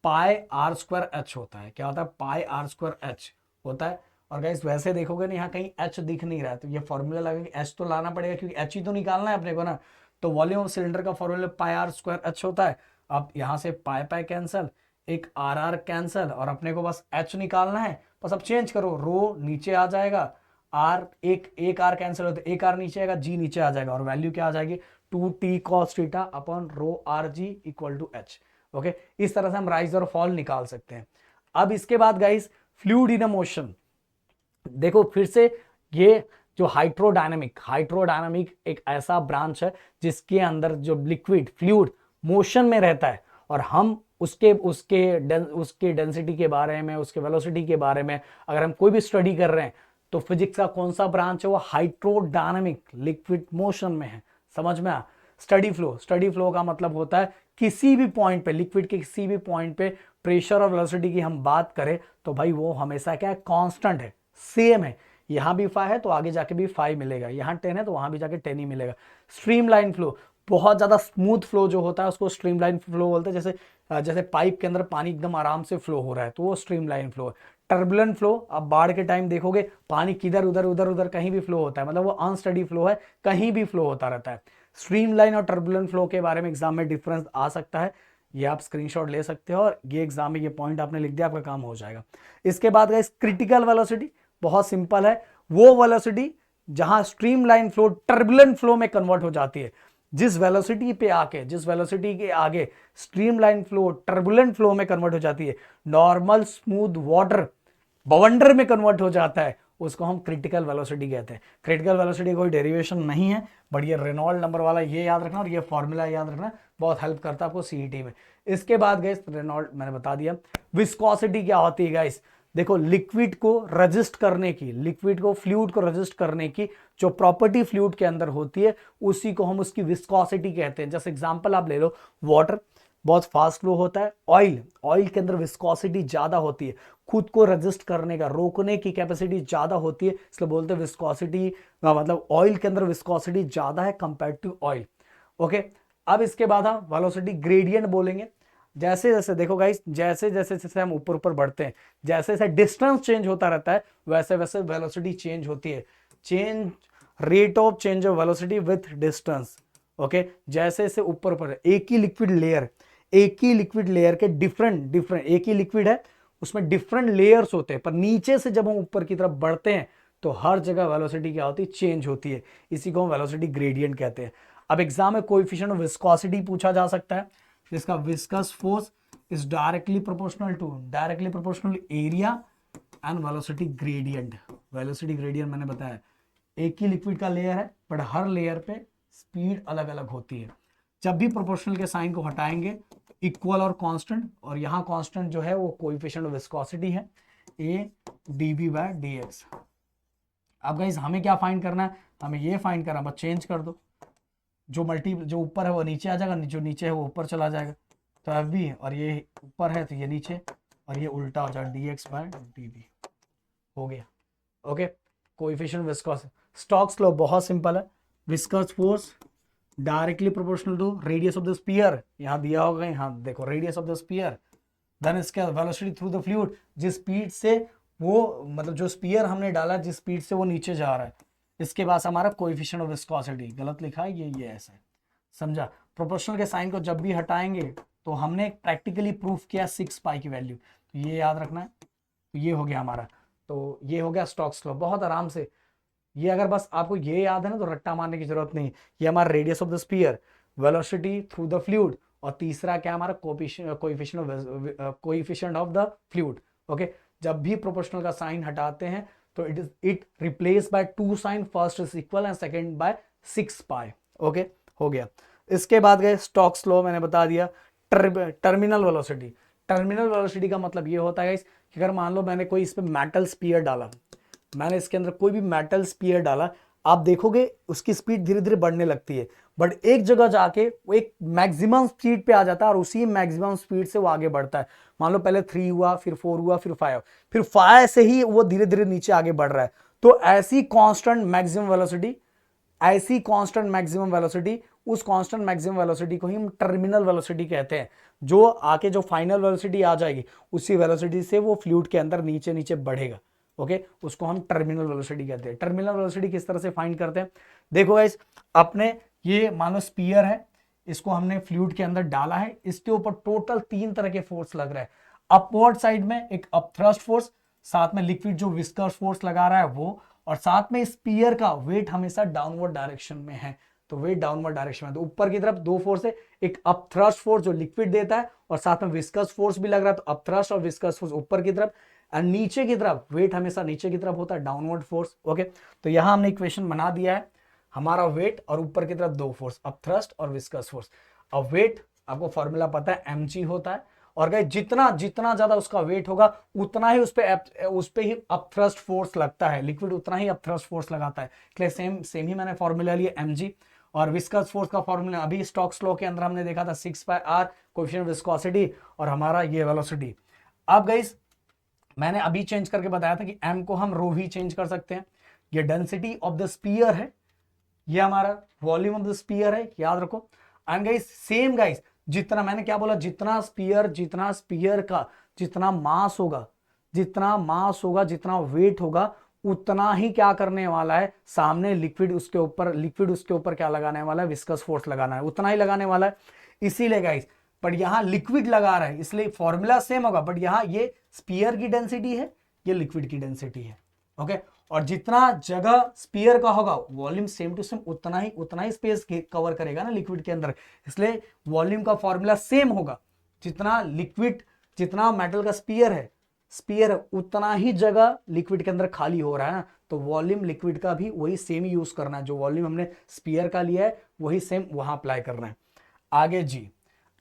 πr²h होता है। क्या होता है, πr²h होता है। और गाइस वैसे देखोगे ना यहाँ कहीं h दिख नहीं रहा है, तो ये फॉर्मूला लगेगा, h तो लाना पड़ेगा क्योंकि h ही तो निकालना है अपने को ना। तो वॉल्यूम ऑफ सिलेंडर का फॉर्मूला πr²h होता है। अब यहाँ से पाई कैंसल, एक r कैंसल, और अपने को बस h निकालना है। बस अब चेंज करो, रो नीचे आ जाएगा, r एक r कैंसिल होता है, एक r नीचे आएगा, g नीचे आ जाएगा, और वैल्यू क्या आ जाएगी, 2T cos theta upon rho rg equal to h, okay. इस तरह से हम राइज और फॉल निकाल सकते हैं। अब इसके बाद गाइस फ्लूइड इन मोशन, देखो फिर से ये जो हाइड्रोडायनामिक एक ऐसा ब्रांच है जिसके अंदर जो लिक्विड फ्लूइड मोशन में रहता है, और हम उसके डेंसिटी के बारे में, उसके वेलोसिटी के बारे में अगर हम कोई भी स्टडी कर रहे हैं, तो फिजिक्स का कौन सा ब्रांच है, वो हाइड्रोडायनामिक लिक्विड मोशन में है। समझ में आ, स्टडी फ्लो का मतलब होता है किसी भी पॉइंट पे, लिक्विड के किसी भी पॉइंट पे प्रेशर और वेलोसिटी की हम बात करें तो भाई वो हमेशा क्या है, कांस्टेंट है, सेम है। यहां भी 5 है तो आगे जाके भी 5 मिलेगा, यहां 10 है तो वहां भी जाके 10 ही मिलेगा। स्ट्रीमलाइन फ्लो, बहुत ज्यादा स्मूथ फ्लो जो होता है उसको स्ट्रीमलाइन फ्लो बोलते हैं। जैसे पाइप के अंदर पानी एकदम आराम से फ्लो हो रहा है तो वो स्ट्रीमलाइन फ्लो है। टर्बुलेंट फ्लो, अब बाढ़ के टाइम देखोगे पानी किधर उधर कहीं भी फ्लो होता है, मतलब वो अनस्टडी फ्लो है, कहीं भी फ्लो होता रहता है। स्ट्रीमलाइन और टर्बुलेंट फ्लो के बारे में एग्जाम में डिफरेंस आ सकता है, ये आप स्क्रीनशॉट ले सकते हो, और ये एग्जाम में ये पॉइंट आपने लिख दिया, आपका काम हो जाएगा। इसके बाद गाइस क्रिटिकल वेलोसिटी, बहुत सिंपल है, वो वेलोसिटी जहां स्ट्रीमलाइन फ्लो टर्बुलेंट फ्लो में कन्वर्ट हो जाती है। जिस वेलोसिटी के आगे स्ट्रीमलाइन फ्लो टर्बुलेंट फ्लो में कन्वर्ट हो जाती है, नॉर्मल स्मूथ वाटर बवंडर में कन्वर्ट हो जाता है, उसको हम क्रिटिकल वेलोसिटी कहते हैं। क्रिटिकल वेलोसिटी कोई डेरिवेशन नहीं है, बट ये रेनॉल्ड नंबर वाला ये याद रखना, और ये फॉर्मूला याद रखना, बहुत हेल्प करता है आपको सीईटी में। इसके बाद गाइस रेनॉल्ड मैंने बता दिया। विस्कोसिटी क्या होती है गाइस, देखो लिक्विड को फ्लूइड को रजिस्ट करने की जो प्रॉपर्टी फ्लूइड के अंदर होती है उसी को हम उसकी विस्कोसिटी कहते हैं। जैसे एग्जांपल आप ले लो, वाटर बहुत फास्ट फ्लो होता है, ऑयल के अंदर विस्कोसिटी ज्यादा होती है, खुद को रजिस्ट करने का, रोकने की कैपेसिटी ज्यादा होती है, इसलिए बोलते हैं विस्कोसिटी, मतलब ऑयल के अंदर विस्कोसिटी ज्यादा है कंपेयर टू ऑयल, ओके। अब इसके बाद हम वेलोसिटी ग्रेडियंट बोलेंगे। जैसे जैसे देखो गाइस, जैसे जैसे जैसे हम ऊपर ऊपर बढ़ते हैं, जैसे जैसे डिस्टेंस चेंज होता रहता है, वैसे वैसे वेलोसिटी चेंज होती है। Change rate of change of velocity with distance. Okay, जैसे जैसे ऊपर ऊपर, एक ही लिक्विड लेयर के डिफरेंट डिफरेंट, एक ही लिक्विड है उसमें डिफरेंट लेयर्स होते हैं, पर नीचे से जब हम ऊपर की तरफ बढ़ते हैं तो हर जगह वेलोसिटी क्या होती है, चेंज होती है। इसी को हम वेलोसिटी ग्रेडियंट कहते हैं। अब एग्जाम में कोएफिशिएंट ऑफ विस्कोसिटी पूछा जा सकता है, जिसका viscous force is directly proportional area and velocity gradient. Velocity gradient मैंने बताया, एक ही लिक्विड का लेयर है बट हर लेयर पे स्पीड अलग अलग होती है। जब भी प्रोपोर्शनल के साइन को हटाएंगे तो इक्वल और कांस्टेंट, और यहाँ कांस्टेंट जो है वो कोएफिशिएंट ऑफ विस्कोसिटी है, ए dv/dx। अब गाइस हमें क्या फाइंड करना है, हमें ये फाइंड करना, बस चेंज कर दो, जो ऊपर है वो नीचे आ जाएगा, जो नीचे है वो ऊपर चला जाएगा। तो एफ बी, और ये ऊपर है तो ये नीचे, और ये उल्टा हो जाएगा dx/dv। हो गया। Okay, coefficient viscous, Stokes law बहुत सिंपल है। Viscous force directly proportional to radius of the sphere, यहाँ दिया होगा, यहाँ देखो radius of the sphere, then इसका वेलोसिटी थ्रू द फ्लूइड, जिस स्पीड से वो, मतलब जो स्फीयर हमने डाला जिस स्पीड से वो नीचे जा रहा है, इसके बाद हमारा कोएफिशिएंट ऑफ विस्कोसिटी, गलत लिखा है ये ऐसा है, समझा। प्रोपोर्शनल के साइन को जब भी हटाएंगे तो हमने प्रैक्टिकली प्रूफ किया 6 पाई की वैल्यू, तो ये याद रखना है। तो ये हो गया हमारा, तो ये हो गया स्टोक्स लॉ, बहुत आराम से। ये अगर बस आपको ये याद है ना तो रट्टा मारने की जरूरत नहीं। ये हमारा radius of the sphere, velocity through the fluid, और तीसरा क्या हमारा coefficient of the fluid. Okay, जब भी प्रोपोर्शनल का साइन हटाते हैं तो it replace by 2 sign, first is equal and second by 6 pi. Okay, हो गया। इसके बाद गए स्टोक्स लॉ, मैंने बता दिया। टर्मिनल वेलोसिटी का मतलब ये होता है कि अगर मान लो मैंने कोई इस पे मेटल स्पीयर डाला, मैंने इसके अंदर कोई भी मेटल स्पीयर डाला, आप देखोगे उसकी स्पीड धीरे धीरे बढ़ने लगती है, बट एक जगह जाके वो एक मैक्सिमम स्पीड पे आ जाता है और उसी मैक्सिमम स्पीड से वो आगे बढ़ता है। मान लो पहले 3 हुआ, फिर 4 हुआ, फिर 5, फिर 5 से ही वो धीरे धीरे नीचे आगे बढ़ रहा है। तो ऐसी कांस्टेंट मैक्सिमम वेलोसिटी, उस कांस्टेंट मैक्सिमम वेलोसिटी को ही हम टर्मिनल वेलोसिटी कहते हैं। जो आके जो फाइनल वेलोसिटी आ जाएगी उसी वेलोसिटी से वो फ्लूइड के अंदर नीचे नीचे बढ़ेगा। ओके, उसको हम टर्मिनल वेलोसिटी कहते हैं। टर्मिनल वेलोसिटी किस तरह से फाइंड करते हैं, देखो गाइस, अपने ये मान लो स्पीयर है, इसको हमने फ्लूइड के अंदर डाला है, इसके ऊपर टोटल 3 तरह के फोर्स लग रहा है। अपवर्ड साइड में एक अपथ्रस्ट फोर्स, साथ में लिक्विड जो विस्कस फोर्स लगा रहा है वो, और साथ में स्पीयर का वेट हमेशा डाउनवर्ड डायरेक्शन में है, तो वेट डाउनवर्ड डायरेक्शन में। तो ऊपर की तरफ 2 फोर्स है, एक अपथ्रस्ट फोर्स जो लिक्विड देता है, और साथ में विस्कस फोर्स भी लग रहा है, तो अपथ्रस्ट और विस्कस फोर्स ऊपर की तरफ, एंड नीचे की तरफ वेट हमेशा नीचे की तरफ होता है, डाउनवर्ड फोर्स। ओके, तो यहां हमने इक्वेशन बना दिया है, हमारा वेट और ऊपर की तरफ 2 फोर्स, अपथ्रस्ट और विस्कस फोर्स। अब वेट आपको फॉर्मूला पता है, mg होता है, और गाइस जितना जितना ज्यादा उसका वेट होगा उतना ही उस पे ही अपथ्रस्ट फोर्स लगता है, लिक्विड उतना ही अपथ्रस्ट फोर्स लगाता है। इसलिए सेम ही मैंने फॉर्मूला लिया mg। और विस्कस फोर्स का फॉर्मूला अभी स्टोक्स लॉ के अंदर हमने देखा था 6 पाई r, कोएफिशिएंट विस्कोसिटी, और हमारा ये वेलोसिटी। अब गाइस मैंने अभी चेंज करके बताया था कि m को हम रो भी चेंज कर सकते हैं। ये डेंसिटी ऑफ द स्पीयर है, ये हमारा वॉल्यूम ऑफ द स्पीयर है, याद रखो। एंड गाइस सेम गाइस, जितना मैंने क्या बोला, जितना स्पीयर का जितना मास होगा, जितना वेट होगा, उतना ही क्या करने वाला है, सामने लिक्विड उसके ऊपर क्या लगाने वाला है, विस्कस फोर्स लगाना है, उतना ही लगाने वाला है। इसीलिए गाइस, पर यहां लिक्विड लगा रहा है इसलिए फॉर्मूला सेम होगा, बट यहां ये स्पीयर की डेंसिटी है, ये लिक्विड की डेंसिटी है। ओके, और जितना जगह स्पीयर का होगा वॉल्यूम सेम टू सेम उतना ही स्पेस कवर करेगा ना लिक्विड के अंदर, इसलिए वॉल्यूम का फॉर्मूला सेम होगा। जितना मेटल का स्पीयर उतना ही जगह लिक्विड के अंदर खाली हो रहा है ना, तो वॉल्यूम लिक्विड का भी वही सेम यूज करना है, जो वॉल्यूम हमने स्पीयर का लिया है वही सेम वहां अप्लाई करना है। आगे जी,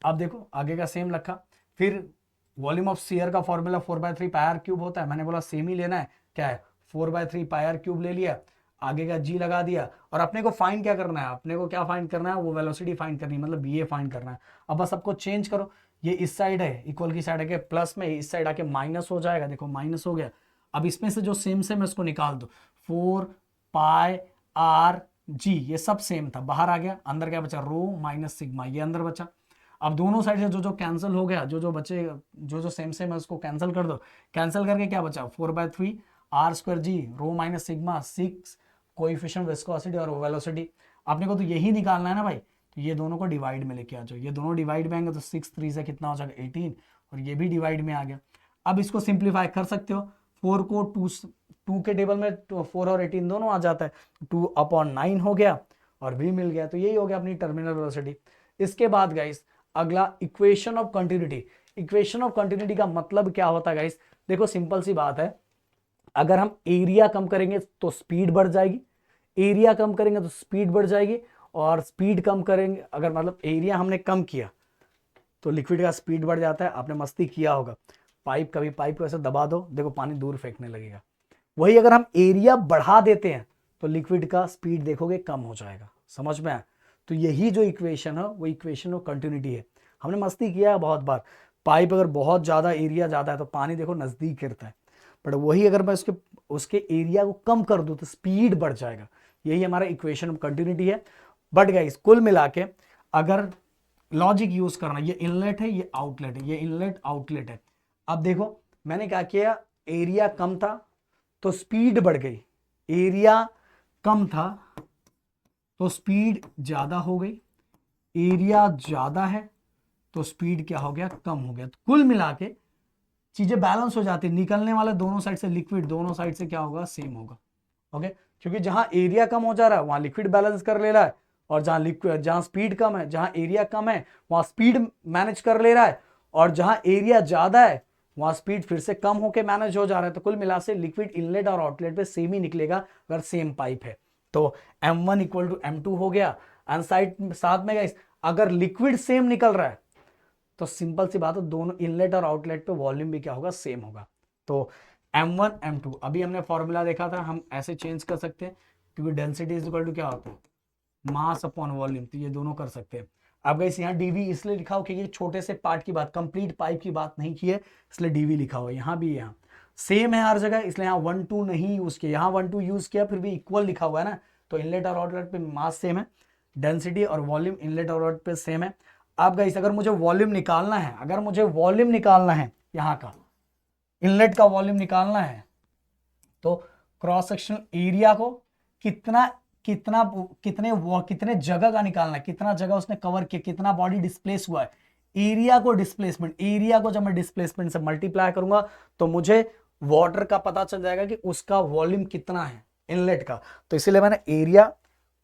अब देखो आगे का सेम रखा, फिर वॉल्यूम ऑफ स्फीयर का फॉर्मूला 4/3 पाई आर क्यूब होता है, मैंने बोला सेम ही लेना है, क्या है 4/3 पाई आर क्यूब ले लिया, आगे का जी लगा दिया, और अपने को फाइंड क्या करना है, अपने को क्या फाइंड करना है, वो वेलोसिटी फाइंड करनी है, मतलब ये फाइंड करना है। अब बस सबको चेंज करो, ये इस साइड है इक्वल की साइड है प्लस में, इस साइड आके माइनस हो जाएगा, देखो माइनस हो गया। अब इसमें से जो सेम है इसको निकाल दो, 4 पाई आर जी, ये सब सेम था, बाहर आ गया, अंदर क्या बचा, रो माइनस सिग्मा, ये अंदर बचा। अब दोनों साइड से जो जो कैंसिल हो गया, जो जो बचे, जो जो सेम सेम है उसको कैंसिल कर दो। कैंसिल करके क्या बचा, 4/3 R square G rho minus sigma 6 coefficient viscosity और वेलोसिटी। अपने को तो यही निकालना है ना भाई, तो ये दोनों को डिवाइड में लेके आ जाओ। ये दोनों डिवाइड में आएंगे तो 6 3 से कितना हो जाएगा 18, और ये भी डिवाइड में आ गया। अब इसको सिंप्लीफाई कर सकते हो, 4 को 2 के टेबल में 4 और 18 दोनों आ जाता है, 2/9 हो गया और v मिल गया। तो यही हो गया अपनी टर्मिनल वेलोसिटी। इसके बाद गाइस अगला equation of continuity. Equation of continuity का मतलब क्या होता है गाइस, देखो सिंपल सी बात है, अगर हम एरिया कम करेंगे तो स्पीड बढ़ जाएगी, एरिया कम करेंगे तो स्पीड बढ़ जाएगी, और स्पीड कम करेंगे, अगर मतलब एरिया हमने कम किया तो लिक्विड का स्पीड बढ़ जाता है। आपने मस्ती किया होगा, पाइप कभी पाइप को ऐसे दबा दो, देखो पानी दूर फेंकने लगेगा। वही अगर हम एरिया बढ़ा देते हैं तो लिक्विड का स्पीड देखोगे कम हो जाएगा। समझ में आया? तो यही जो इक्वेशन है वो इक्वेशन ऑफ कंटिन्यूटी है। हमने मस्ती किया है बहुत बार, पाइप अगर बहुत ज्यादा एरिया ज्यादा है तो पानी देखो नजदीक गिरता है, बट वही अगर मैं उसके एरिया को कम कर दूं तो स्पीड बढ़ जाएगा। यही हमारा इक्वेशन ऑफ कंटिन्यूटी है। बट गाइस कुल मिला के अगर लॉजिक यूज करना, ये इनलेट है, ये आउटलेट है, ये इनलेट आउटलेट है। अब देखो मैंने क्या किया, एरिया कम था तो स्पीड बढ़ गई, एरिया कम था तो स्पीड ज्यादा हो गई, एरिया ज्यादा है तो स्पीड क्या हो गया, कम हो गया। तो कुल मिला के चीजें बैलेंस हो जाती है, निकलने वाले दोनों साइड से लिक्विड दोनों साइड से क्या होगा, सेम होगा। ओके, क्योंकि जहां एरिया कम हो जा रहा है वहां लिक्विड बैलेंस कर ले रहा है, और जहां स्पीड कम है, जहां एरिया कम है वहां स्पीड मैनेज कर ले रहा है, और जहां एरिया ज्यादा है वहां स्पीड फिर से कम होकर मैनेज हो जा रहा है। तो कुल मिला से लिक्विड इनलेट और आउटलेट पे सेम ही निकलेगा अगर सेम पाइप है। तो M1 इक्वल टू M2 हो गया। एंड साथ में गाइस अगर लिक्विड सेम निकल रहा है तो सिंपल सी बात है, दोनों इनलेट और आउटलेट पे वॉल्यूम भी क्या होगा, सेम होगा। तो M1 M2 अभी हमने फॉर्मूला देखा था, हम ऐसे चेंज कर सकते हैं क्योंकि डेंसिटी इज इक्वल टू क्या होता है, मास अपॉन वॉल्यूम, तो ये दोनों कर सकते हैं। अब गाइस यहाँ डीवी इसलिए लिखा हो क्योंकि छोटे से पार्ट की बात, कंप्लीट पाइप की बात नहीं की है, इसलिए डीवी लिखा हुआ है। यहाँ भी यहाँ सेम है हर जगह, इसलिए यहाँ 1 2 नहीं यूज किया, यहाँ 1 2 यूज किया, फिर भी इक्वल लिखा हुआ है ना। तो इनलेट और आउटलेट पे मास सेम है, डेंसिटी और वॉल्यूम इनलेट और आउटलेट पे सेम है। अब गाइस अगर मुझे वॉल्यूम निकालना है, अगर मुझे वॉल्यूम निकालना है, यहाँ का इनलेट का वॉल्यूम निकालना है, तो क्रॉस सेक्शनल एरिया को कितना कितना कितने जगह का निकालना है, कितना जगह उसने कवर किया, कितना बॉडी डिस्प्लेस हुआ है, एरिया को डिस्प्लेसमेंट, एरिया को जब मैं डिस्प्लेसमेंट से मल्टीप्लाई करूंगा तो मुझे वाटर का पता चल जाएगा कि उसका वॉल्यूम कितना है इनलेट का। तो इसीलिए मैंने एरिया,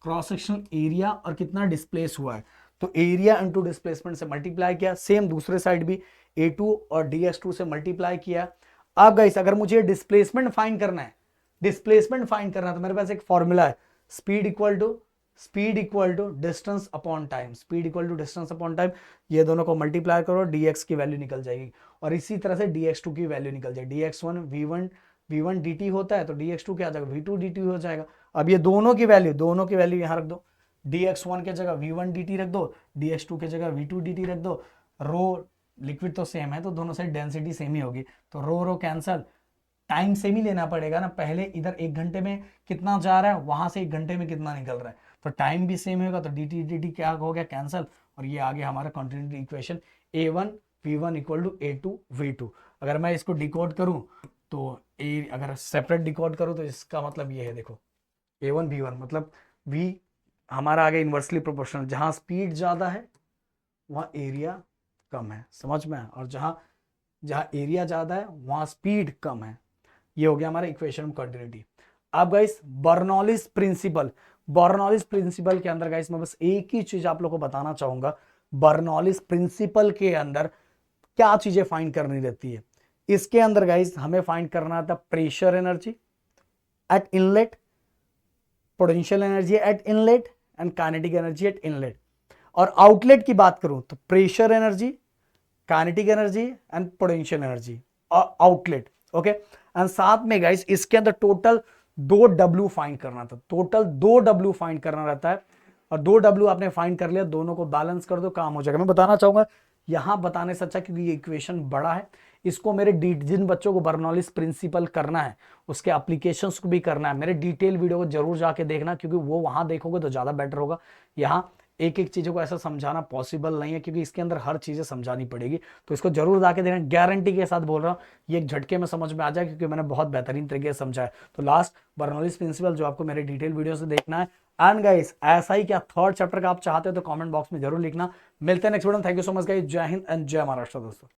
क्रॉस सेक्शनल एरिया और कितना डिस्प्लेस हुआ है, तो एरिया इंटू डिस्प्लेसमेंट से मल्टीप्लाई किया। सेम दूसरे साइड भी A2 और dx2 से मल्टीप्लाई किया। अब गाइस अगर मुझे डिस्प्लेसमेंट फाइंड करना है, डिस्प्लेसमेंट फाइंड करना है, तो मेरे पास एक फॉर्मूला है, speed equal to distance upon time, speed equal to distance upon time. ये दोनों को मल्टीप्लाई करो, dx की वैल्यू निकल जाएगी, और इसी तरह से dx2 की वैल्यू निकल जाएगी। dx1 v1 dt होता है तो dx2 क्या आ जाएगा, v2 dt हो जाएगा। अब ये दोनों की वैल्यू यहाँ रख दो, dx1 के जगह v1 dt रख दो, dx2 के जगह v2 dt रख दो। रो लिक्विड तो सेम है तो दोनों साइड डेंसिटी सेम ही होगी, तो रो कैंसल, टाइम सेम ही लेना पड़ेगा ना, पहले इधर 1 घंटे में कितना जा रहा है, वहां से 1 घंटे में कितना निकल रहा है, तो टाइम भी सेम होगा, तो dt dt क्या हो गया, कैंसल, और ये आ गया हमारा continuity equation A1 v1 equal to A2 v2। अगर मैं इसको डिकोड करूं तो अगर सेपरेट डिकोड करूं तो इसका मतलब ये है, देखो A1 v1 मतलब v हमारा आ गया इन्वर्सली प्रोपोर्शनल, जहां स्पीड ज्यादा है वहां एरिया कम है, समझ में, और जहां एरिया ज्यादा है वहां स्पीड कम है। ये हो गया हमारा इक्वेशन ऑफ कंटिन्यूटी। अब guys Bernoulli's principle, Bernoulli's principle के अंदर गाइस मैं बस एक ही चीज आप लोग को बताना चाहूंगा, बर्नौलीज प्रिंसिपल के अंदर क्या चीजें फाइंड करनी रहती है। इसके अंदर गाइस हमें फाइंड करना था pressure energy at inlet, potential energy at inlet and kinetic energy at inlet. और आउटलेट की बात करूं तो pressure energy, kinetic energy and potential energy outlet. Okay, and साथ में गाइस इसके अंदर टोटल 2 W फाइंड करना था, टोटल 2 W फाइंड करना रहता है, और 2 W आपने फाइंड कर लिया, दोनों को बैलेंस कर दो, काम हो जाएगा। मैं बताना चाहूंगा यहां बताने से अच्छा, क्योंकि ये इक्वेशन बड़ा है, इसको मेरे जिन बच्चों को बर्नौलीज प्रिंसिपल करना है उसके एप्लीकेशंस को भी करना है, मेरे डिटेल वीडियो को जरूर जाके देखना, क्योंकि वो वहां देखोगे तो ज्यादा बेटर होगा। यहाँ एक एक चीज़ों को ऐसा समझाना पॉसिबल नहीं है, क्योंकि इसके अंदर हर चीज़ें समझानी पड़ेगी। तो इसको जरूर जाके देखना, गारंटी के साथ बोल रहा हूँ, ये एक झटके में समझ में आ जाए, क्योंकि मैंने बहुत बेहतरीन तरीके से समझाया। तो लास्ट बर्नौलीज प्रिंसिपल जो आपको मेरे डिटेल वीडियो से देखना है। एंड गाइस, ऐसा ही क्या थर्ड चैप्टर का आप चाहते हो तो कमेंट बॉक्स में जरूर लिखना। मिलते हैं नेक्स्ट वीडियो में। Thank you so much guys, जय हिंद एंड जय महाराष्ट्र दोस्तों।